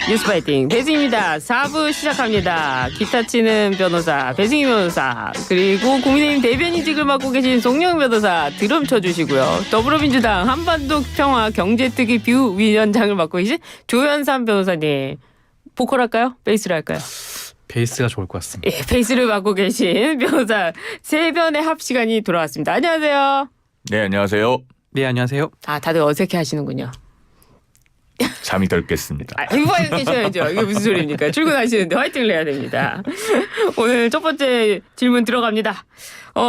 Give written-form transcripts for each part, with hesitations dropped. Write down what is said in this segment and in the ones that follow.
뉴스 파이팅 배승입니다. 4부 시작합니다. 기타 치는 변호사 배승희 변호사 그리고 국민의힘 대변인직을 맡고 계신 송영 변호사 드럼 쳐주시고요. 더불어민주당 한반도 평화 경제특위 비위원장을 맡고 계신 조현삼 변호사님 보컬 할까요? 베이스를 할까요? 베이스가 좋을 것 같습니다. 예, 베이스를 맡고 계신 변호사 세 변의 합 시간이 돌아왔습니다. 안녕하세요. 네, 안녕하세요. 네, 안녕하세요. 아 다들 어색해 하시는군요. 잠이 덜 깼습니다. 이거 계셔야죠. 이게 무슨 소리입니까? 출근하시는데 화이팅을 해야 됩니다. 오늘 첫 번째 질문 들어갑니다.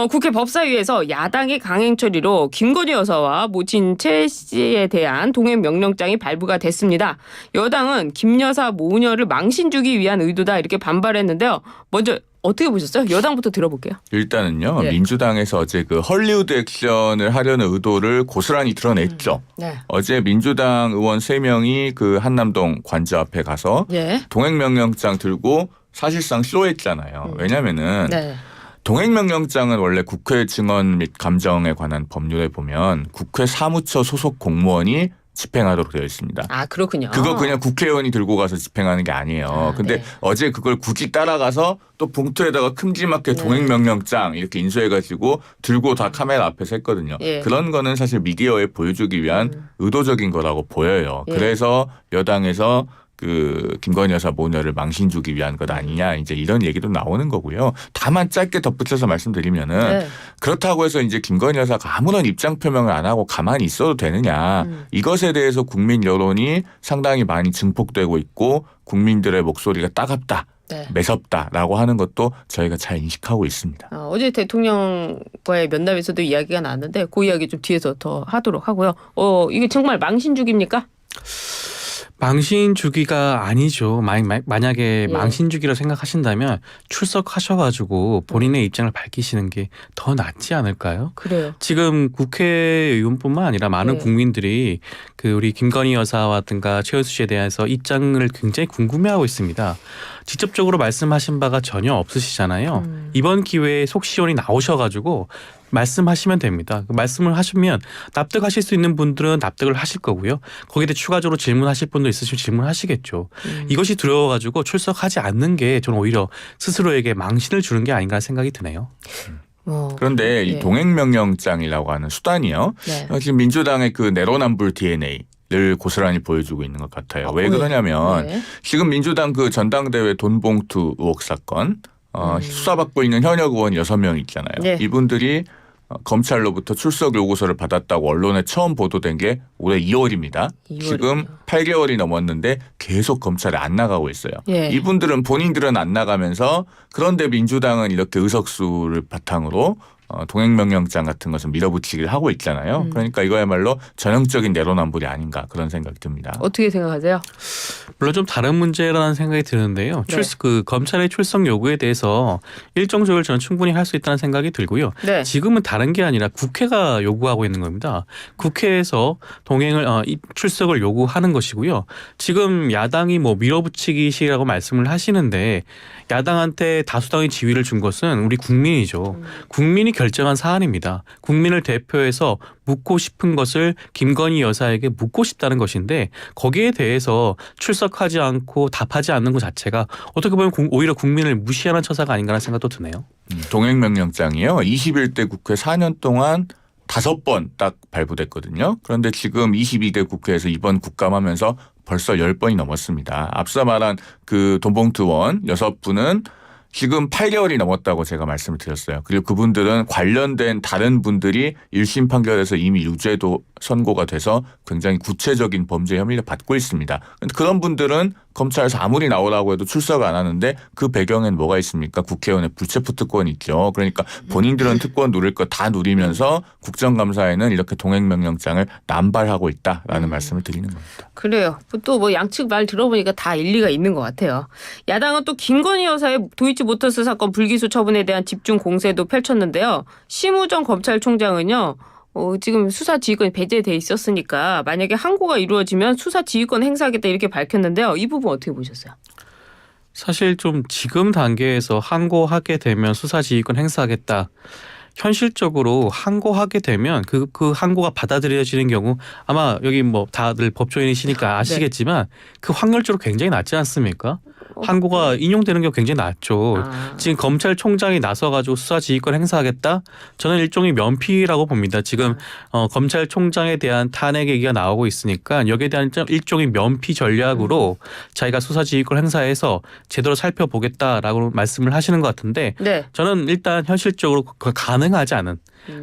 국회 법사위에서 야당의 강행 처리로 김건희 여사와 모친 최 씨에 대한 동행 명령장이 발부가 됐습니다. 여당은 김 여사 모녀를 망신 주기 위한 의도다 이렇게 반발했는데요. 먼저 어떻게 보셨어요? 여당부터 들어볼게요. 일단은요, 네. 민주당에서 어제 그 헐리우드 액션을 하려는 의도를 고스란히 드러냈죠. 네. 어제 민주당 의원 3명이 그 한남동 관저 앞에 가서 예. 동행명령장 들고 사실상 쇼했잖아요. 왜냐면은 네. 동행명령장은 원래 국회 증언 및 감정에 관한 법률에 보면 국회 사무처 소속 공무원이 집행하도록 되어 있습니다. 아 그렇군요. 그거 그냥 국회의원이 들고 가서 집행하는 게 아니에요. 근데 네. 어제 그걸 굳이 따라가서 또 봉투에다가 큼지막하게 네. 동행명령장 이렇게 인쇄해가지고 들고 다 카메라 앞에서 했거든요. 예. 그런 거는 사실 미디어에 보여주기 위한 의도적인 거라고 보여요. 예. 그래서 여당에서 그 김건희 여사 모녀를 망신 주기 위한 것 아니냐 이제 이런 얘기도 나오는 거고요. 다만 짧게 덧붙여서 말씀드리면은 네. 그렇다고 해서 이제 김건희 여사가 아무런 입장 표명을 안 하고 가만히 있어도 되느냐. 이것에 대해서 국민 여론이 상당히 많이 증폭되고 있고 국민들의 목소리가 따갑다. 네. 매섭다라고 하는 것도 저희가 잘 인식하고 있습니다. 어제 대통령과의 면담에서도 이야기가 나왔는데 그 이야기 좀 뒤에서 더 하도록 하고요. 이게 정말 망신 주기입니까? 망신 주기가 아니죠. 만약에 예. 망신 주기로 생각하신다면 출석하셔가지고 본인의 입장을 밝히시는 게 더 낫지 않을까요? 그래요. 지금 국회의원뿐만 아니라 많은 네. 국민들이 그 우리 김건희 여사와든가 최은수 씨에 대해서 입장을 굉장히 궁금해하고 있습니다. 직접적으로 말씀하신 바가 전혀 없으시잖아요. 이번 기회에 속 시원히 나오셔가지고 말씀하시면 됩니다. 말씀을 하시면 납득하실 수 있는 분들은 납득을 하실 거고요. 거기에 대해 추가적으로 질문하실 분도 있으시면 질문하시겠죠. 이것이 두려워가지고 출석하지 않는 게 저는 오히려 스스로에게 망신을 주는 게 아닌가 생각이 드네요. 그런데 예. 이 동행명령장이라고 하는 수단이요. 네. 지금 민주당의 그 내로남불 DNA를 고스란히 보여주고 있는 것 같아요. 왜 그러냐면 네. 지금 민주당 그 전당대회 돈봉투 의혹 사건 수사받고 있는 현역 의원 6명 있잖아요. 네. 이분들이 검찰로부터 출석 요구서를 받았다고 언론에 처음 보도된 게 올해 2월입니다. 2월이요. 지금 8개월이 넘었는데 계속 검찰에 안 나가고 있어요. 예. 이분들은 본인들은 안 나가면서 그런데 민주당은 이렇게 의석수를 바탕으로 동행명령장 같은 것을 밀어붙이기를 하고 있잖아요. 그러니까 이거야말로 전형적인 내로남불이 아닌가 그런 생각이 듭니다. 어떻게 생각하세요? 물론 좀 다른 문제라는 생각이 드는데요. 네. 그 검찰의 출석 요구에 대해서 일정 조율 저는 충분히 할 수 있다는 생각이 들고요. 네. 지금은 다른 게 아니라 국회가 요구하고 있는 겁니다. 국회에서 동행을 출석을 요구하는 것이고요. 지금 야당이 뭐 밀어붙이기식이라고 말씀을 하시는데 야당한테 다수당의 지위를 준 것은 우리 국민이죠. 국민이 결정한 사안입니다. 국민을 대표해서 묻고 싶은 것을 김건희 여사에게 묻고 싶다는 것인데 거기에 대해서 출석하지 않고 답하지 않는 것 자체가 어떻게 보면 오히려 국민을 무시하는 처사가 아닌가라는 생각도 드네요. 동행명령장이요. 21대 국회 4년 동안 5번 딱 발부됐거든요. 그런데 지금 22대 국회에서 이번 국감하면서 벌써 10번이 넘었습니다. 앞서 말한 그 돈봉투 의원 6분은 지금 8개월이 넘었다고 제가 말씀을 드렸어요. 그리고 그분들은 관련된 다른 분들이 1심 판결에서 이미 유죄도 선고가 돼서 굉장히 구체적인 범죄 혐의를 받고 있습니다. 그런데 그런 분들은 검찰에서 아무리 나오라고 해도 출석 안 하는데 그 배경엔 뭐가 있습니까? 국회의원의 불체포 특권이 있죠. 그러니까 본인들은 특권 누릴 거 다 누리면서 국정감사에는 이렇게 동행명령장을 남발하고 있다라는 말씀을 드리는 겁니다. 그래요. 또 뭐 양측 말 들어보니까 다 일리가 있는 것 같아요. 야당은 또 김건희 여사의 도이치모터스 사건 불기소 처분에 대한 집중 공세도 펼쳤는데요. 심우정 검찰총장은요. 지금 수사지휘권이 배제돼 있었으니까 만약에 항고가 이루어지면 수사지휘권 행사하겠다 이렇게 밝혔는데요. 이 부분 어떻게 보셨어요? 사실 좀 지금 단계에서 항고하게 되면 수사지휘권 행사하겠다. 현실적으로 항고하게 되면 그 항고가 받아들여지는 경우 아마 여기 뭐 다들 법조인이시니까 아시겠지만 그 확률적으로 굉장히 낮지 않습니까? 항고가 인용되는 경우 굉장히 낮죠. 지금 검찰총장이 나서가지고 수사지휘권 행사하겠다? 저는 일종의 면피라고 봅니다. 지금 검찰총장에 대한 탄핵 얘기가 나오고 있으니까 여기에 대한 일종의 면피 전략으로 자기가 수사지휘권 행사해서 제대로 살펴보겠다라고 말씀을 하시는 것 같은데 네. 저는 일단 현실적으로 가능하지 않은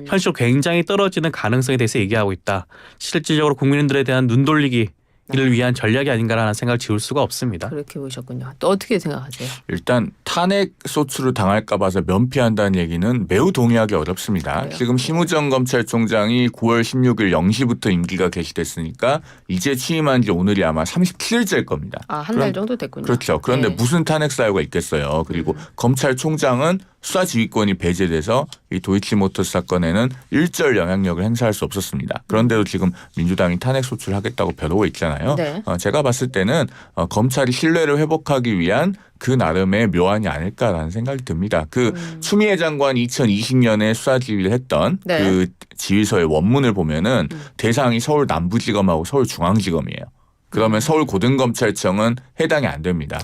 현실적으로 굉장히 떨어지는 가능성에 대해서 얘기하고 있다. 실질적으로 국민들에 대한 눈돌리기 이를 위한 전략이 아닌가라는 생각을 지울 수가 없습니다. 그렇게 보셨군요. 또 어떻게 생각하세요? 일단 탄핵 소추를 당할까 봐서 면피한다는 얘기는 매우 동의하기 어렵습니다. 그래요? 지금 심우정 검찰총장이 9월 16일 0시부터 임기가 개시됐으니까 이제 취임한 지 오늘이 아마 37일째일 겁니다. 한 달 정도 됐군요. 그렇죠. 그런데 네. 무슨 탄핵 사유가 있겠어요. 그리고 검찰총장은 수사지휘권이 배제돼서 이 도이치모터스 사건에는 일절 영향력을 행사할 수 없었습니다. 그런데도 지금 민주당이 탄핵 소추를 하겠다고 벼르고 있잖아요. 네. 제가 봤을 때는 검찰이 신뢰를 회복하기 위한 그 나름의 묘안이 아닐까라는 생각이 듭니다. 그 추미애 장관이 2020년에 수사지휘를 했던 네. 그 지휘서의 원문을 보면은 대상이 서울 남부지검하고 서울중앙지검이에요. 그러면 서울고등검찰청은 해당이 안 됩니다.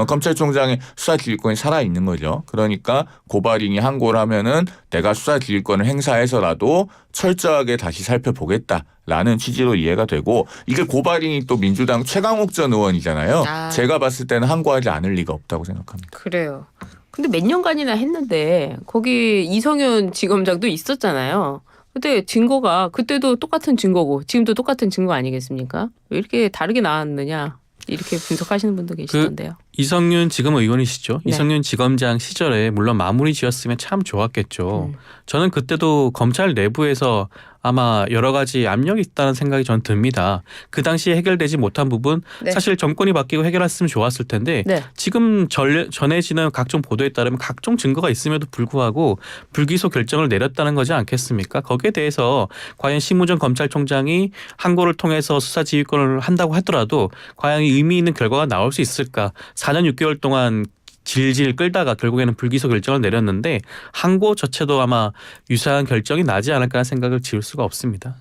검찰총장의 수사지휘권이 살아있는 거죠. 그러니까 고발인이 항고를 하면은 내가 수사지휘권을 행사해서라도 철저하게 다시 살펴보겠다라는 취지로 이해가 되고 이게 고발인이 또 민주당 최강욱 전 의원이잖아요. 제가 봤을 때는 항고하지 않을 리가 없다고 생각합니다. 그래요. 근데 몇 년간이나 했는데 거기 이성윤 지검장도 있었잖아요. 근데 증거가 그때도 똑같은 증거고 지금도 똑같은 증거 아니겠습니까? 왜 이렇게 다르게 나왔느냐 이렇게 분석하시는 분도 계시던데요. 이성윤 지금 의원이시죠. 네. 이성윤 지검장 시절에 물론 마무리 지었으면 참 좋았겠죠. 저는 그때도 검찰 내부에서 아마 여러 가지 압력이 있다는 생각이 전 듭니다. 그 당시에 해결되지 못한 부분 네. 사실 정권이 바뀌고 해결했으면 좋았을 텐데 네. 지금 전해지는 각종 보도에 따르면 각종 증거가 있음에도 불구하고 불기소 결정을 내렸다는 거지 않겠습니까? 거기에 대해서 과연 심우정 검찰총장이 항고를 통해서 수사지휘권을 한다고 하더라도 과연 의미 있는 결과가 나올 수 있을까? 4년 6개월 동안 질질 끌다가 결국에는 불기소 결정을 내렸는데 항고 자체도 아마 유사한 결정이 나지 않을까 하는 생각을 지울 수가 없습니다.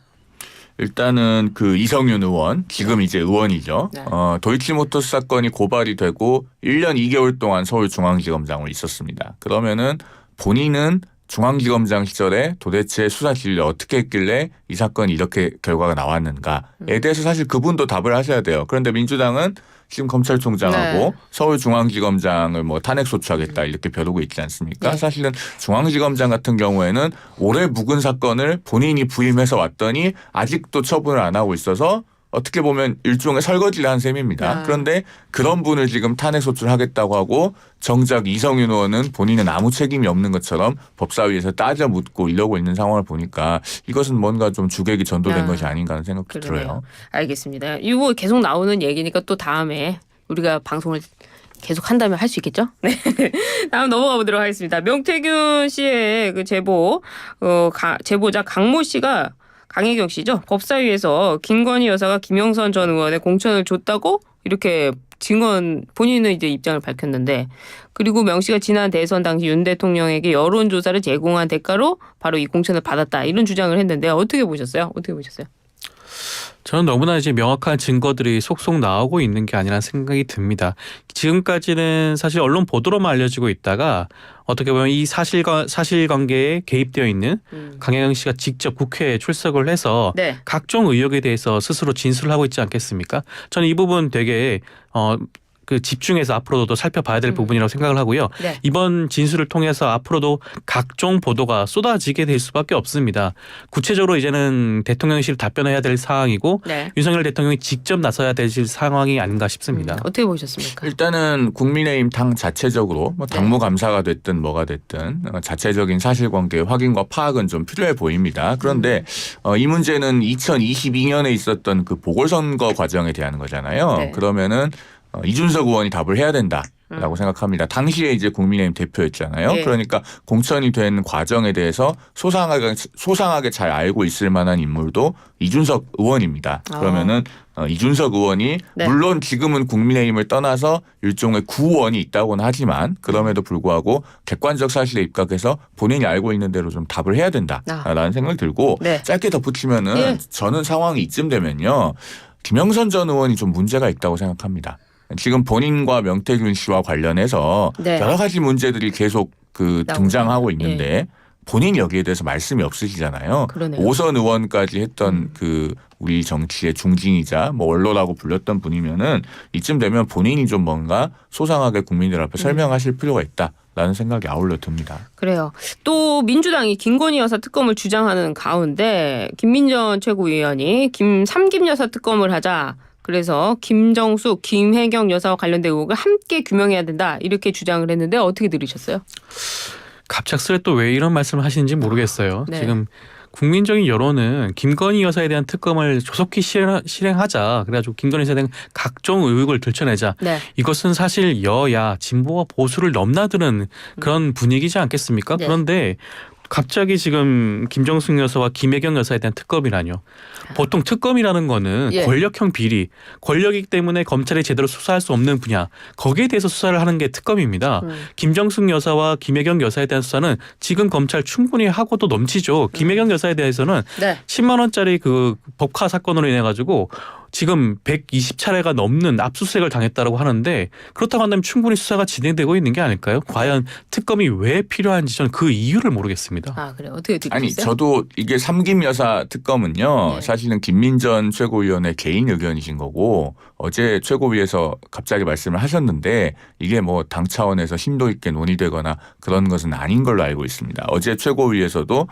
일단은 그 이성윤 의원 지금 이제 의원이죠. 네. 도이치모터스 사건이 고발이 되고 1년 2개월 동안 서울중앙지검장으로 있었습니다. 그러면은 본인은 중앙지검장 시절에 도대체 수사 지휘를 어떻게 했길래 이 사건이 이렇게 결과가 나왔는가에 대해서 사실 그분도 답을 하셔야 돼요. 그런데 민주당은 지금 검찰총장하고 네. 서울중앙지검장을 뭐 탄핵 소추하겠다 이렇게 벼르고 있지 않습니까? 네. 사실은 중앙지검장 같은 경우에는 올해 묵은 사건을 본인이 부임해서 왔더니 아직도 처분을 안 하고 있어서 어떻게 보면 일종의 설거지를 한 셈입니다. 그런데 그런 분을 지금 탄핵 소추를 하겠다고 하고 정작 이성윤 의원은 본인은 아무 책임이 없는 것처럼 법사위에서 따져 묻고 이러고 있는 상황을 보니까 이것은 뭔가 좀 주객이 전도된 것이 아닌가 하는 생각도 들어요. 알겠습니다. 이거 계속 나오는 얘기니까 또 다음에 우리가 방송을 계속 한다면 할 수 있겠죠? 네. 다음 넘어가 보도록 하겠습니다. 명태균 씨의 그 제보, 제보자 강모 씨가 강혜경 씨죠. 법사위에서 김건희 여사가 김영선 전 의원의 공천을 줬다고 이렇게 본인은 이제 입장을 밝혔는데 그리고 명 씨가 지난 대선 당시 윤 대통령에게 여론조사를 제공한 대가로 바로 이 공천을 받았다 이런 주장을 했는데 어떻게 보셨어요? 저는 너무나 이제 명확한 증거들이 속속 나오고 있는 게 아니라는 생각이 듭니다. 지금까지는 사실 언론 보도로만 알려지고 있다가 어떻게 보면 이 사실관계에 개입되어 있는 강혜경 씨가 직접 국회에 출석을 해서 네. 각종 의혹에 대해서 스스로 진술을 하고 있지 않겠습니까? 저는 이 부분 되게 그 집중해서 앞으로도 살펴봐야 될 부분이라고 생각을 하고요. 네. 이번 진술을 통해서 앞으로도 각종 보도가 쏟아지게 될 수밖에 없습니다. 구체적으로 이제는 대통령실 답변해야 될 상황이고 네. 윤석열 대통령이 직접 나서야 될 상황이 아닌가 싶습니다. 어떻게 보셨습니까? 일단은 국민의힘 당 자체적으로 뭐 당무감사가 됐든 뭐가 됐든 자체적인 사실관계 확인과 파악은 좀 필요해 보입니다. 그런데 이 문제는 2022년에 있었던 그 보궐선거 과정에 대한 거잖아요. 네. 그러면은 이준석 의원이 답을 해야 된다라고 생각합니다. 당시에 이제 국민의힘 대표였잖아요. 네. 그러니까 공천이 된 과정에 대해서 소상하게 잘 알고 있을 만한 인물도 이준석 의원입니다. 그러면은 이준석 의원이 네. 물론 지금은 국민의힘을 떠나서 일종의 구원이 있다고는 하지만 그럼에도 불구하고 객관적 사실에 입각해서 본인이 알고 있는 대로 좀 답을 해야 된다라는 생각이 들고 네. 짧게 덧붙이면은 예. 저는 상황이 이쯤 되면요. 김영선 전 의원이 좀 문제가 있다고 생각합니다. 지금 본인과 명태균 씨와 관련해서 네. 여러 가지 문제들이 계속 등장하고 있는데 본인 여기에 대해서 말씀이 없으시잖아요. 그러네요. 오선 의원까지 했던 우리 정치의 중진이자 뭐 원로라고 불렸던 분이면은 이쯤 되면 본인이 좀 뭔가 소상하게 국민들 앞에 설명하실 필요가 있다라는 생각이 아울러 듭니다. 그래요. 또 민주당이 김건희 여사 특검을 주장하는 가운데 김민전 최고위원이 삼김 여사 특검을 하자. 그래서 김정숙, 김혜경 여사와 관련된 의혹을 함께 규명해야 된다. 이렇게 주장을 했는데 어떻게 들으셨어요? 갑작스레 또 왜 이런 말씀을 하시는지 모르겠어요. 네. 지금 국민적인 여론은 김건희 여사에 대한 특검을 조속히 실행하자. 그래가지고 김건희 여사에 대한 각종 의혹을 들춰내자. 네. 이것은 사실 여야 진보와 보수를 넘나드는 그런 분위기지 않겠습니까? 네. 그런데 갑자기 지금 김정숙 여사와 김혜경 여사에 대한 특검이라뇨. 보통 특검이라는 거는 예. 권력형 비리, 권력이기 때문에 검찰이 제대로 수사할 수 없는 분야, 거기에 대해서 수사를 하는 게 특검입니다. 김정숙 여사와 김혜경 여사에 대한 수사는 지금 검찰 충분히 하고도 넘치죠. 김혜경 여사에 대해서는 네. 10만 원짜리 그 법카 사건으로 인해 가지고 지금 120차례가 넘는 압수수색을 당했다고 하는데 그렇다고 한다면 충분히 수사가 진행되고 있는 게 아닐까요? 과연 특검이 왜 필요한지 저는 그 이유를 모르겠습니다. 아, 그래요. 어떻게 들으셨어요? 아니 저도 이게 삼김 여사 특검은요. 네. 사실은 김민전 최고위원의 개인 의견이신 거고 어제 최고위에서 갑자기 말씀을 하셨는데 이게 뭐 당 차원에서 심도 있게 논의되거나 그런 것은 아닌 걸로 알고 있습니다. 어제 최고위에서도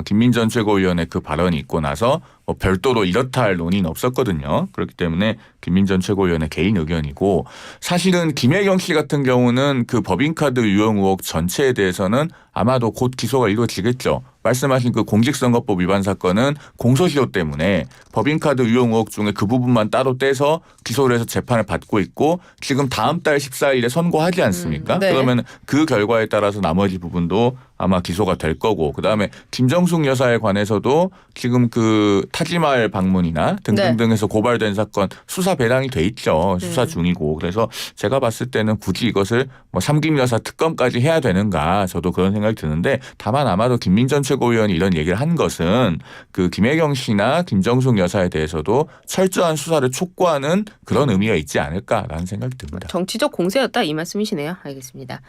김민전 최고위원의 그 발언이 있고 나서 뭐 별도로 이렇다 할 논의는 없었거든요. 그렇기 때문에 김민전 최고위원의 개인 의견이고 사실은 김혜경 씨 같은 경우는 그 법인카드 유용 의혹 전체에 대해서는 아마도 곧 기소가 이루어지겠죠. 말씀하신 그 공직선거법 위반 사건은 공소시효 때문에 법인카드 유용 의혹 중에 그 부분만 따로 떼서 기소를 해서 재판을 받고 있고 지금 다음 달 14일에 선고하지 않습니까? 네. 그러면 그 결과에 따라서 나머지 부분도 아마 기소가 될 거고 그다음에 김정숙 여사에 관해서도 지금 그 타지마을 방문이나 등등등에서 고발된 사건 수사 배당이 돼 있죠. 수사 중이고 그래서 제가 봤을 때는 굳이 이것을 뭐 삼김 여사 특검까지 해야 되는가 저도 그런 생각이 드는데 다만 아마도 김민전 최고위원이 이런 얘기를 한 것은 그 김혜경 씨나 김정숙 여사에 대해서도 철저한 수사를 촉구하는 그런 의미가 있지 않을까라는 생각이 듭니다. 정치적 공세였다 이 말씀이시네요. 알겠습니다.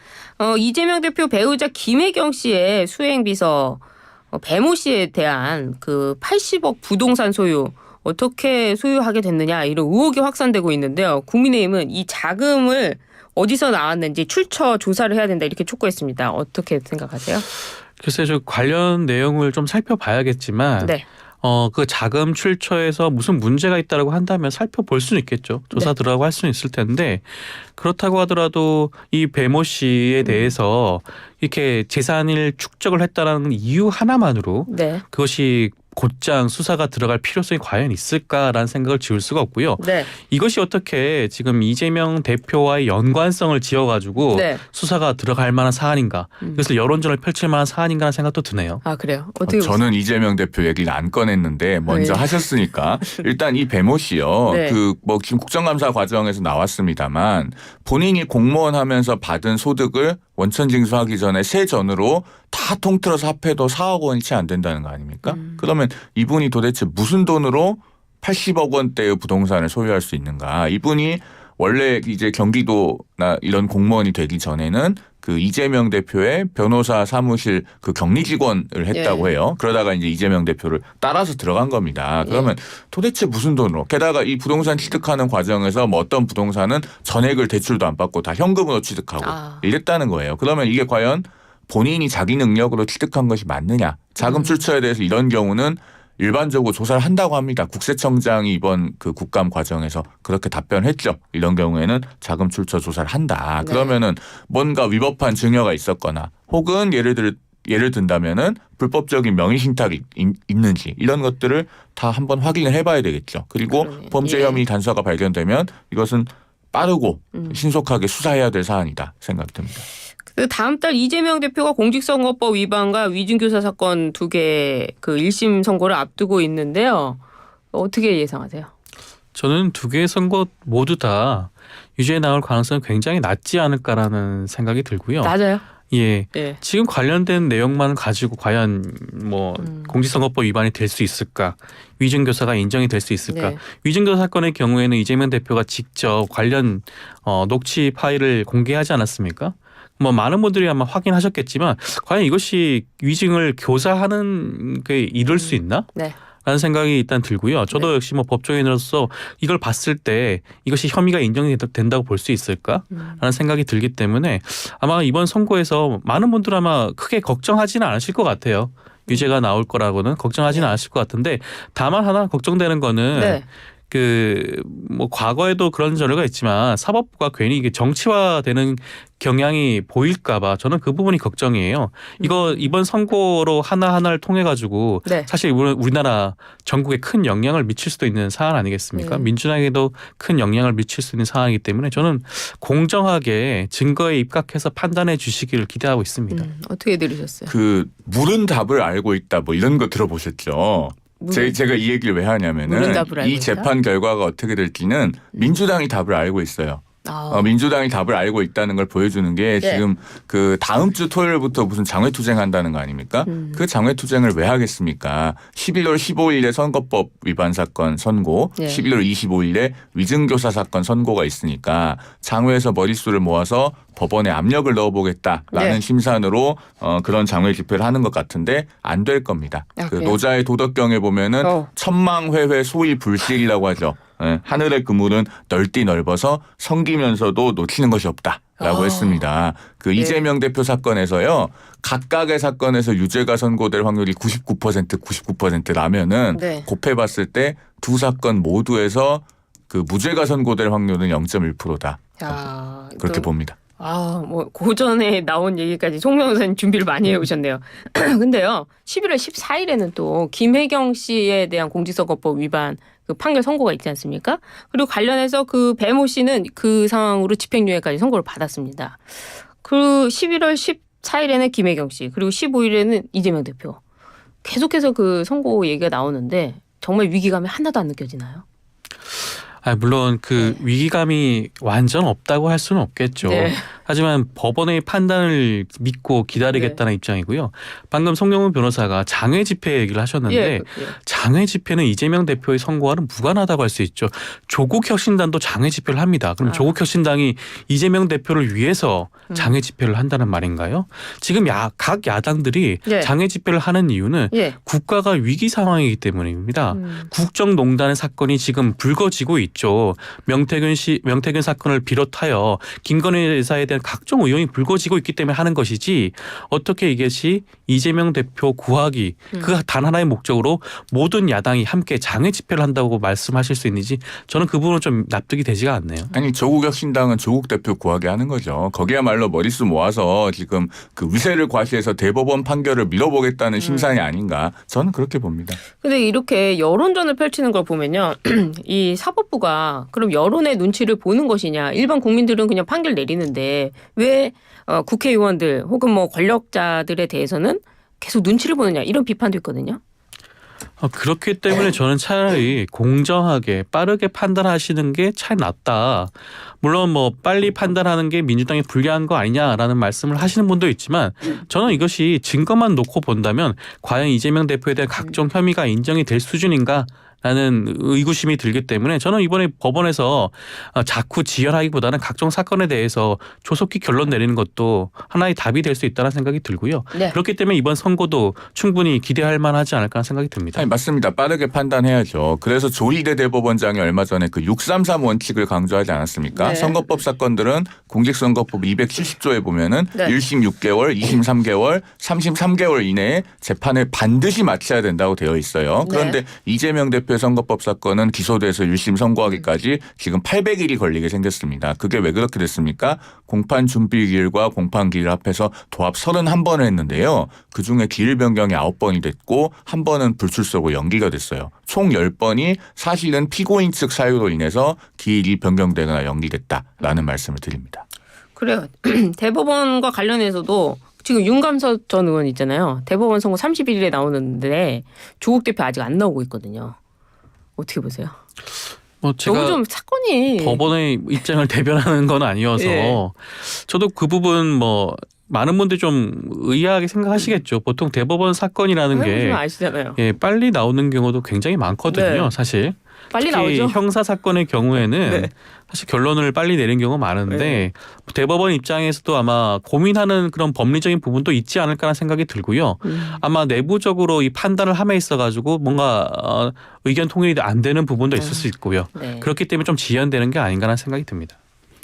이재명 대표 배우자 김혜경 씨의 수행비서 배모 씨에 대한 그 80억 부동산 소유 어떻게 소유하게 됐느냐 이런 의혹이 확산되고 있는데요. 국민의힘은 이 자금을 어디서 나왔는지 출처 조사를 해야 된다 이렇게 촉구했습니다. 어떻게 생각하세요? 글쎄요, 저 관련 내용을 좀 살펴봐야겠지만 네. 그 자금 출처에서 무슨 문제가 있다라고 한다면 살펴볼 수는 있겠죠. 조사 들어가고 할 수는 있을 텐데 그렇다고 하더라도 이 배모 씨에 대해서 이렇게 재산을 축적을 했다라는 이유 하나만으로 네. 그것이 곧장 수사가 들어갈 필요성이 과연 있을까라는 생각을 지울 수가 없고요. 네. 이것이 어떻게 지금 이재명 대표와의 연관성을 지어가지고 네. 수사가 들어갈 만한 사안인가. 그래서 여론전을 펼칠 만한 사안인가 하는 생각도 드네요. 아 그래요? 어떻게 저는 이재명 대표 얘기를 안 꺼냈는데 먼저 네. 하셨으니까 일단 이 배모 씨요. 네. 그 뭐 지금 국정감사 과정에서 나왔습니다만 본인이 공무원 하면서 받은 소득을 원천징수하기 전에 세전으로 다 통틀어서 합해도 4억 원이 채 안 된다는 거 아닙니까? 그러면 이분이 도대체 무슨 돈으로 80억 원대의 부동산을 소유할 수 있는가? 이분이 원래 이제 경기도나 이런 공무원이 되기 전에는 그 이재명 대표의 변호사 사무실 그 격리 직원을 했다고 해요. 그러다가 이제 이재명 대표를 따라서 들어간 겁니다. 그러면 도대체 무슨 돈으로? 게다가 이 부동산 취득하는 과정에서 뭐 어떤 부동산은 전액을 대출도 안 받고 다 현금으로 취득하고 이랬다는 거예요. 그러면 이게 과연 본인이 자기 능력으로 취득한 것이 맞느냐? 자금 출처에 대해서 이런 경우는 일반적으로 조사를 한다고 합니다. 국세청장이 이번 그 국감 과정에서 그렇게 답변했죠. 이런 경우에는 자금 출처 조사를 한다. 그러면은 뭔가 위법한 증여가 있었거나 혹은 예를 든다면은 불법적인 명의신탁이 있는지 이런 것들을 다 한번 확인을 해봐야 되겠죠. 그리고 범죄 혐의 단서가 발견되면 이것은 빠르고 신속하게 수사해야 될 사안이다 생각됩니다. 그 다음 달 이재명 대표가 공직선거법 위반과 위증교사 사건 2개 그 1심 선고를 앞두고 있는데요. 어떻게 예상하세요? 저는 두 개의 선거 모두 다 유죄에 나올 가능성이 굉장히 낮지 않을까라는 생각이 들고요. 맞아요. 예. 예. 지금 관련된 내용만 가지고 과연 뭐 공직선거법 위반이 될 수 있을까? 위증교사가 인정이 될 수 있을까? 네. 위증교사 사건의 경우에는 이재명 대표가 직접 관련 녹취 파일을 공개하지 않았습니까? 뭐 많은 분들이 아마 확인하셨겠지만 과연 이것이 위증을 교사하는 게 이룰 수 있나? 네. 라는 생각이 일단 들고요. 저도 네. 역시 뭐 법조인으로서 이걸 봤을 때 이것이 혐의가 인정이 된다고 볼 수 있을까라는 생각이 들기 때문에 아마 이번 선거에서 많은 분들 아마 크게 걱정하지는 않으실 것 같아요. 유죄가 나올 거라고는 걱정하지는 않으실 것 같은데 다만 하나 걱정되는 거는 네. 뭐 과거에도 그런 전례가 있지만 사법부가 괜히 이게 정치화되는 경향이 보일까봐 저는 그 부분이 걱정이에요. 이번 선거로 하나하나를 통해 가지고 네. 사실 우리나라 전국에 큰 영향을 미칠 수도 있는 상황 아니겠습니까? 민주당에도 큰 영향을 미칠 수 있는 상황이기 때문에 저는 공정하게 증거에 입각해서 판단해 주시기를 기대하고 있습니다. 어떻게 들으셨어요? 그 물은 답을 알고 있다 뭐 이런 거 들어보셨죠? 제가 이 얘기를 왜 하냐면은 이 재판 결과가 어떻게 될지는 민주당이 답을 알고 있어요. 민주당이 답을 알고 있다는 걸 보여주는 게 지금 그 다음 주 토요일부터 무슨 장외투쟁한다는 거 아닙니까? 그 장외투쟁을 왜 하겠습니까? 11월 15일에 선거법 위반 사건 선고, 11월 25일에 위증교사 사건 선고가 있으니까 장외에서 머릿수를 모아서 법원에 압력을 넣어보겠다라는 심산으로 그런 장외 집회를 하는 것 같은데 안 될 겁니다. 그 노자의 도덕경에 보면은 천망회회 소위 불실이라고 하죠. 하늘의 그물은 넓디 넓어서 성기면서도 놓치는 것이 없다라고 했습니다. 그 이재명 대표 사건에서요. 각각의 사건에서 유죄가 선고될 확률이 99%라면은 곱해봤을 때 두 사건 모두에서 그 무죄가 선고될 확률은 0.1%다. 그렇게 봅니다. 뭐 고전에 나온 얘기까지 송 변호사님 준비를 많이 해오셨네요. 근데요, 11월 14일에는 또 김혜경 씨에 대한 공직선거법 위반 그 판결 선고가 있지 않습니까? 그리고 관련해서 그 배모 씨는 그 상황으로 집행유예까지 선고를 받았습니다. 그 11월 14일에는 김혜경 씨, 그리고 15일에는 이재명 대표. 계속해서 그 선고 얘기가 나오는데 정말 위기감이 하나도 안 느껴지나요? 물론 그 위기감이 완전 없다고 할 수는 없겠죠. 하지만 법원의 판단을 믿고 기다리겠다는 입장이고요. 방금 송영문 변호사가 장외 집회 얘기를 하셨는데 장외 집회는 이재명 대표의 선거와는 무관하다고 할 수 있죠. 조국혁신단도 장외 집회를 합니다. 그럼 조국혁신당이 이재명 대표를 위해서 장외 집회를 한다는 말인가요? 지금 각 야당들이 장외 집회를 하는 이유는 국가가 위기 상황이기 때문입니다. 국정농단의 사건이 지금 불거지고 있죠. 명태균 사건을 비롯하여 김건희 여사에 대한 각종 의혹이 불거지고 있기 때문에 하는 것이지 어떻게 이것이 이재명 대표 구하기 그 단 하나의 목적으로 모든 야당이 함께 장외 집회를 한다고 말씀하실 수 있는지 저는 그 부분은 좀 납득이 되지가 않네요. 아니 조국혁신당은 조국 대표 구하게 하는 거죠. 거기야말로 머릿수 모아서 지금 그 위세를 과시해서 대법원 판결을 밀어보겠다는 심산이 아닌가 저는 그렇게 봅니다. 근데 이렇게 여론전을 펼치는 걸 보면요. 이 사법부가 그럼 여론의 눈치를 보는 것이냐. 일반 국민들은 그냥 판결 내리는데 왜 국회의원들 혹은 뭐 권력자들에 대해서는 계속 눈치를 보느냐 이런 비판도 있거든요. 그렇기 때문에 저는 차라리 공정하게 빠르게 판단하시는 게 차라리 낫다. 물론 뭐 빨리 판단하는 게 민주당에 불리한 거 아니냐라는 말씀을 하시는 분도 있지만 저는 이것이 증거만 놓고 본다면 과연 이재명 대표에 대한 각종 혐의가 인정이 될 수준인가 라는 의구심이 들기 때문에 저는 이번에 법원에서 자꾸 지연하기보다는 각종 사건에 대해서 조속히 결론 내리는 것도 하나의 답이 될 수 있다는 생각이 들고요. 그렇기 때문에 이번 선고도 충분히 기대할 만하지 않을까 하는 생각이 듭니다. 아니, 맞습니다. 빠르게 판단해야죠. 그래서 조희대 대법원장이 얼마 전에 그 633 원칙을 강조하지 않았습니까? 선거법 사건들은 공직선거법 270조에 보면은 1심 6개월, 2심 3개월, 3심 3개월 이내에 재판을 반드시 마쳐야 된다고 되어 있어요. 그런데 이재명 대표 선거법 사건은 기소돼서 1심 선고하기까지 지금 800일이 걸리게 생겼습니다. 그게 왜 그렇게 됐습니까? 공판 준비 기일과 공판 기일 합해서 도합 31번을 했는데요. 그중에 기일 변경이 9번이 됐고 한 번은 불출석으로 연기가 됐어요. 총 10번이 사실은 피고인 측 사유로 인해서 기일이 변경되거나 연기됐다라는 말씀을 드립니다. 그래요. 대법원과 관련해서도 지금 윤감석 전 의원 있잖아요. 대법원 선고 31일에 나오는데 조국 대표 아직 안 나오고 있거든요. 어떻게 보세요? 뭐 제가 너무 좀 사건이 법원의 입장을 대변하는 건 아니어서 예. 저도 그 부분 뭐 많은 분들이 좀 의아하게 생각하시겠죠. 보통 대법원 사건이라는 좀 게 아시잖아요. 예, 빨리 나오는 경우도 굉장히 많거든요. 네. 사실. 빨리 특히 나오죠. 형사 사건의 경우에는 네. 사실 결론을 빨리 내리는 경우가 많은데 네. 대법원 입장에서도 아마 고민하는 그런 법리적인 부분도 있지 않을까라는 생각이 들고요. 아마 내부적으로 이 판단을 함에 있어가지고 뭔가 의견 통일이 안 되는 부분도 있을 수 있고요. 네. 그렇기 때문에 좀 지연되는 게 아닌가라는 생각이 듭니다.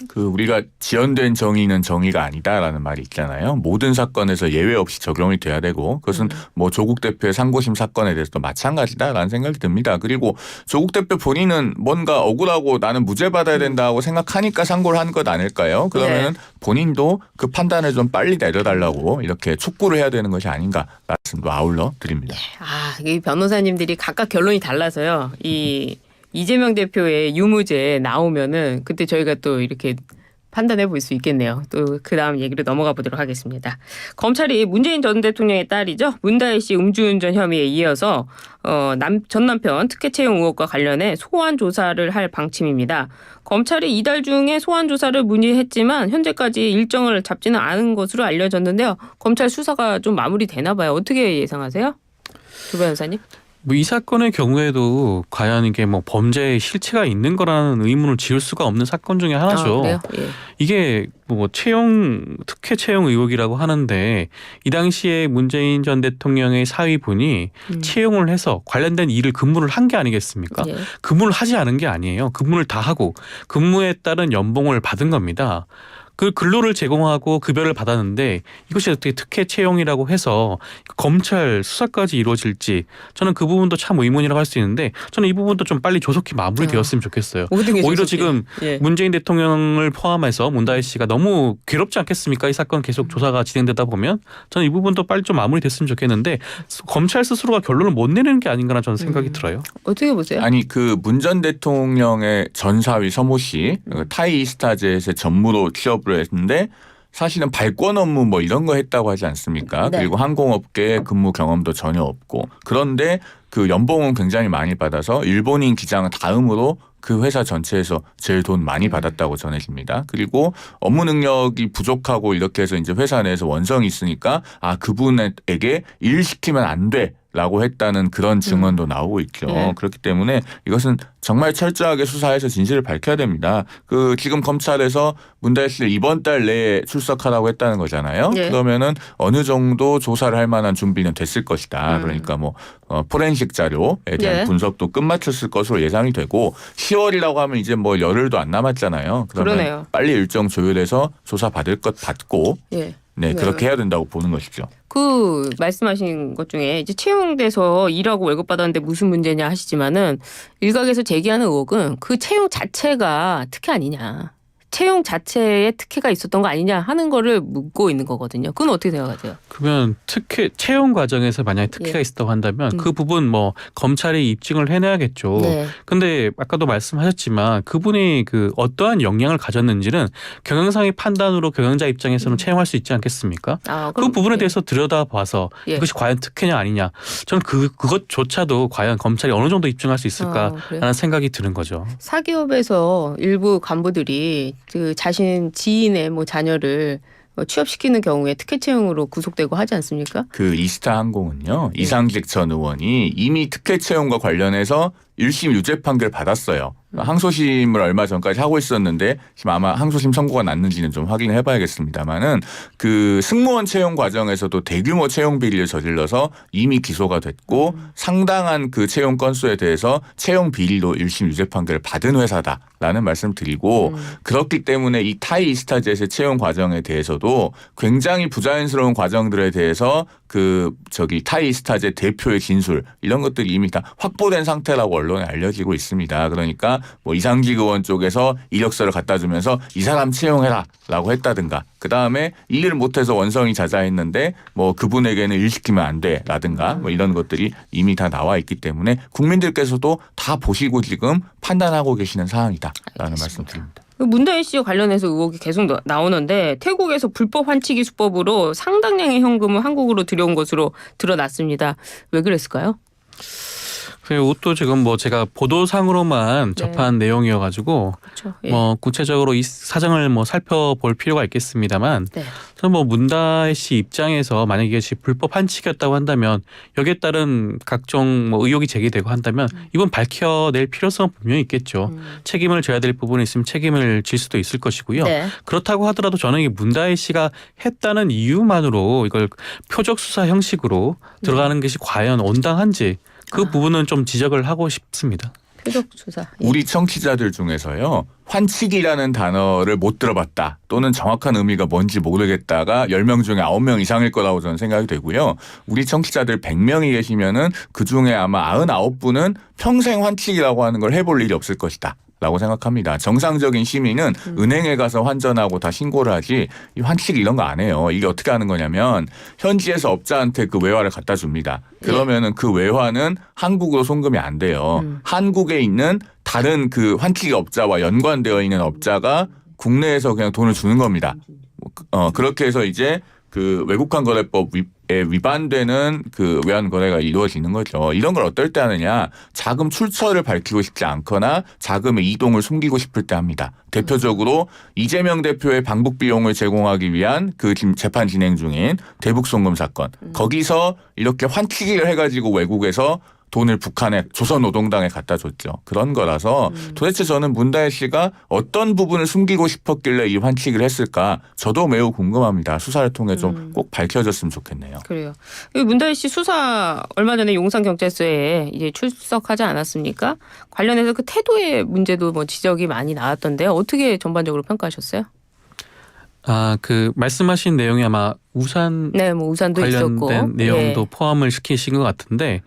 그 우리가 지연된 정의는 정의가 아니다라는 말이 있잖아요. 모든 사건에서 예외 없이 적용이 돼야 되고 그것은 뭐 조국 대표의 상고심 사건에 대해서도 마찬가지다라는 생각이 듭니다. 그리고 조국 대표 본인은 뭔가 억울하고 나는 무죄 받아야 된다고 생각하니까 상고를 한 것 아닐까요? 그러면 본인도 그 판단을 좀 빨리 내려달라고 이렇게 촉구를 해야 되는 것이 아닌가 말씀도 아울러 드립니다. 이 변호사님들이 각각 결론이 달라서요. 이재명 대표의 유무죄 나오면은 그때 저희가 또 이렇게 판단해 볼 수 있겠네요. 또 그 다음 얘기로 넘어가 보도록 하겠습니다. 검찰이 문재인 전 대통령의 딸이죠. 문다혜 씨 음주운전 혐의에 이어서 전 남편 특혜 채용 의혹과 관련해 소환 조사를 할 방침입니다. 검찰이 이달 중에 소환 조사를 문의했지만 현재까지 일정을 잡지는 않은 것으로 알려졌는데요. 검찰 수사가 좀 마무리되나 봐요. 어떻게 예상하세요? 조 변호사님? 뭐 이 사건의 경우에도 과연 이게 뭐 범죄의 실체가 있는 거라는 의문을 지울 수가 없는 사건 중에 하나죠. 그래요? 예. 이게 뭐 특혜 채용 의혹이라고 하는데 이 당시에 문재인 전 대통령의 사위분이 채용을 해서 관련된 일을 근무를 한 게 아니겠습니까? 예. 근무를 하지 않은 게 아니에요. 근무를 다 하고 근무에 따른 연봉을 받은 겁니다. 그 근로를 제공하고 급여를 받았는데 이것이 어떻게 특혜 채용이라고 해서 검찰 수사까지 이루어질지 저는 그 부분도 참 의문이라고 할 수 있는데 저는 이 부분도 좀 빨리 조속히 마무리되었으면 좋겠어요. 모든 게 오히려 조속히. 지금 예. 문재인 대통령을 포함해서 문다혜 씨가 너무 괴롭지 않겠습니까? 이 사건 계속 조사가 진행되다 보면 저는 이 부분도 빨리 좀 마무리됐으면 좋겠는데 검찰 스스로가 결론을 못 내는 게 아닌가라는 저는 생각이 들어요. 어떻게 보세요? 아니 그 문 전 대통령의 전 사위 서모 씨 타이스타젯의 전무로 취업을 했는데 사실은 발권 업무 뭐 이런 거 했다고 하지 않습니까? 네. 그리고 항공업계 근무 경험도 전혀 없고 그런데 그 연봉은 굉장히 많이 받아서 일본인 기장 다음으로 그 회사 전체에서 제일 돈 많이 받았다고 전해집니다. 그리고 업무 능력이 부족하고 이렇게 해서 이제 회사 내에서 원성이 있으니까 그분에게 일 시키면 안 돼. 라고 했다는 그런 증언도 나오고 있죠. 네. 그렇기 때문에 이것은 정말 철저하게 수사해서 진실을 밝혀야 됩니다. 그 지금 검찰에서 문다혜 씨를 이번 달 내에 출석하라고 했다는 거잖아요. 네. 그러면은 어느 정도 조사를 할 만한 준비는 됐을 것이다. 그러니까 뭐 포렌식 자료에 대한 네. 분석도 끝마쳤을 것으로 예상이 되고 10월이라고 하면 이제 뭐 열흘도 안 남았잖아요. 그러면 그러네요. 빨리 빨리 일정 조율해서 조사 받을 것 받고 예. 네, 네. 그렇게 해야 된다고 보는 것이죠. 그 말씀하신 것 중에 이제 채용돼서 일하고 월급 받았는데 무슨 문제냐 하시지만은 일각에서 제기하는 의혹은 그 채용 자체가 특혜 아니냐. 채용 자체에 특혜가 있었던 거 아니냐 하는 거를 묻고 있는 거거든요. 그건 어떻게 생각하세요? 그러면 채용 과정에서 만약에 특혜가 예. 있었다고 한다면 그 부분 뭐 검찰이 입증을 해내야겠죠. 네. 근데 아까도 말씀하셨지만 그분이 그 어떠한 역량을 가졌는지는 경영상의 판단으로 경영자 입장에서는 채용할 수 있지 않겠습니까? 아, 그 그럼, 부분에 예. 대해서 들여다봐서 예. 이것이 과연 특혜냐 아니냐. 저는 그것조차도 과연 검찰이 어느 정도 입증할 수 있을까라는 그래요? 생각이 드는 거죠. 사기업에서 일부 간부들이 그 자신 지인의 뭐 자녀를 취업시키는 경우에 특혜 채용으로 구속되고 하지 않습니까? 그 이스타 항공은요. 이상직 전 의원이 이미 특혜 채용과 관련해서 1심 유죄 판결 받았어요. 항소심을 얼마 전까지 하고 있었는데 지금 아마 항소심 선고가 났는지는 좀 확인을 해봐야겠습니다만은 그 승무원 채용 과정에서도 대규모 채용 비리를 저질러서 이미 기소가 됐고 상당한 그 채용 건수에 대해서 채용 비리로 1심 유죄 판결을 받은 회사다라는 말씀 드리고 그렇기 때문에 이 타이 이스타젯의 채용 과정에 대해서도 굉장히 부자연스러운 과정들에 대해서 타이 이스타젯 대표의 진술 이런 것들이 이미 다 확보된 상태라고 언론에 알려지고 있습니다. 그러니까 뭐 이상직 의원 쪽에서 이력서를 갖다 주면서 이 사람 채용해라라고 했다든가 그다음에 일을 못해서 원성이 자자했는데 뭐 그분에게는 일 시키면 안 돼라든가 뭐 이런 것들이 이미 다 나와 있기 때문에 국민들께서도 다 보시고 지금 판단하고 계시는 사항이다라는 말씀 드립니다. 문다혜 씨와 관련해서 의혹이 계속 나오는데 태국에서 불법 환치기 수법으로 상당량의 현금을 한국으로 들여온 것으로 드러났습니다. 왜 그랬을까요? 그리고 이것도 지금 뭐 제가 보도상으로만 네. 접한 내용이어가지고 그렇죠. 예. 뭐 구체적으로 이 사정을 뭐 살펴볼 필요가 있겠습니다만 네. 저는 뭐 문다혜 씨 입장에서 만약에 이것이 불법 환치기였다고 한다면 여기에 따른 각종 뭐 의혹이 제기되고 한다면 이건 밝혀낼 필요성은 분명히 있겠죠. 책임을 져야 될 부분이 있으면 책임을 질 수도 있을 것이고요. 네. 그렇다고 하더라도 저는 이 문다혜 씨가 했다는 이유만으로 이걸 표적 수사 형식으로 들어가는 것이 과연 온당한지 그 부분은 좀 지적을 하고 싶습니다. 표적 수사. 예. 우리 청취자들 중에서요. 환치기라는 단어를 못 들어봤다 또는 정확한 의미가 뭔지 모르겠다가 10명 중에 9명 이상일 거라고 저는 생각이 되고요. 우리 청취자들 100명이 계시면은 그중에 아마 99분은 평생 환치기라고 하는 걸 해볼 일이 없을 것이다. 라고 생각합니다. 정상적인 시민은 은행에 가서 환전하고 다 신고를 하지 이 환치기 이런 거 안 해요. 이게 어떻게 하는 거냐면 현지에서 업자한테 그 외화를 갖다 줍니다. 그러면은 그 외화는 한국으로 송금이 안 돼요. 한국에 있는 다른 그 환치기 업자와 연관되어 있는 업자가 국내에서 그냥 돈을 주는 겁니다. 그렇게 해서 이제 그 외국환 거래법에 위반되는 그 외환 거래가 이루어지는 거죠. 이런 걸 어떨 때 하느냐. 자금 출처를 밝히고 싶지 않거나 자금의 이동을 숨기고 싶을 때 합니다. 대표적으로 이재명 대표의 방북 비용을 제공하기 위한 그 지금 재판 진행 중인 대북 송금 사건. 거기서 이렇게 환치기를 해가지고 외국에서 돈을 북한에 조선노동당에 갖다 줬죠. 그런 거라서 도대체 저는 문다혜 씨가 어떤 부분을 숨기고 싶었길래 이 환치기를 했을까 저도 매우 궁금합니다. 수사를 통해 좀 꼭 밝혀졌으면 좋겠네요. 그래요. 이 문다혜 씨 수사 얼마 전에 용산경찰서에 이제 출석하지 않았습니까? 관련해서 그 태도의 문제도 뭐 지적이 많이 나왔던데요. 어떻게 전반적으로 평가하셨어요? 그 말씀하신 내용이 아마 우산 네, 뭐 우산도 관련된 있었고 내용도 예. 포함을 시키신 것 같은데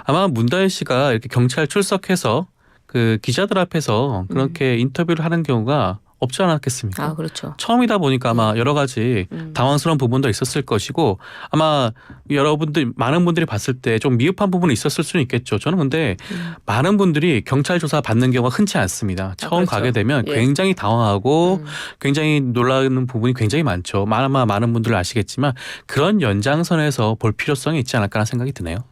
아마 문다혜 씨가 이렇게 경찰 출석해서 그 기자들 앞에서 그렇게 인터뷰를 하는 경우가 없지 않았겠습니까? 아, 그렇죠. 처음이다 보니까 아마 여러 가지 당황스러운 부분도 있었을 것이고 아마 여러분들 많은 분들이 봤을 때 좀 미흡한 부분이 있었을 수는 있겠죠. 저는 근데 많은 분들이 경찰 조사 받는 경우가 흔치 않습니다. 처음 그렇죠. 가게 되면 예. 굉장히 당황하고 굉장히 놀라는 부분이 굉장히 많죠. 아마 많은 분들 아시겠지만 그런 연장선에서 볼 필요성이 있지 않을까라는 생각이 드네요.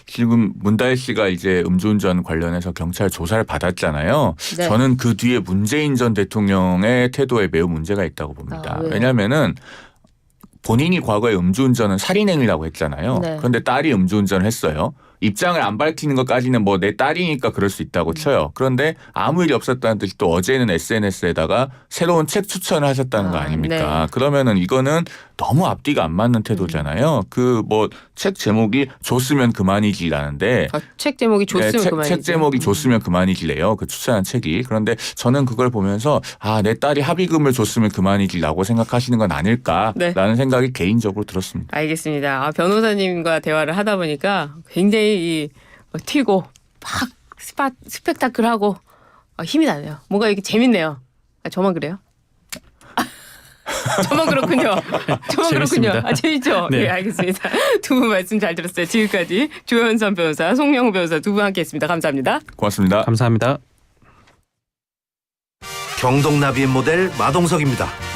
지금 문다혜 씨가 이제 음주운전 관련해서 경찰 조사를 받았잖아요. 네. 저는 그 뒤에 문재인 전 대통령의 태도에 매우 문제가 있다고 봅니다. 왜요? 왜냐하면은 본인이 과거에 음주운전은 살인행위라고 했잖아요. 네. 그런데 딸이 음주운전을 했어요. 입장을 안 밝히는 것까지는 뭐 내 딸이니까 그럴 수 있다고 쳐요. 그런데 아무 일이 없었다는 뜻이 또 어제는 SNS에다가 새로운 책 추천을 하셨다는 거 아닙니까? 네. 그러면은 이거는 너무 앞뒤가 안 맞는 태도잖아요. 그 뭐 책 제목이 줬으면 그만이지라는데 책 제목이 줬으면 그만이지. 책 제목이 줬으면 그만이지래요. 그 추천한 책이. 그런데 저는 그걸 보면서 내 딸이 합의금을 줬으면 그만이지라고 생각하시는 건 아닐까라는 생각이 개인적으로 들었습니다. 알겠습니다. 변호사님과 대화를 하다 보니까 굉장히 튀고 막 스펙타클하고 힘이 나네요. 뭔가 이렇게 재밌네요. 저만 그래요? 저만 그렇군요. 저만 재밌습니다. 그렇군요. 재밌죠? 네. 네, 알겠습니다. 두 분 말씀 잘 들었어요. 지금까지 조현선 변호사, 송영우 변호사 두 분 함께했습니다. 감사합니다. 고맙습니다. 감사합니다. 경동나비의 모델 마동석입니다.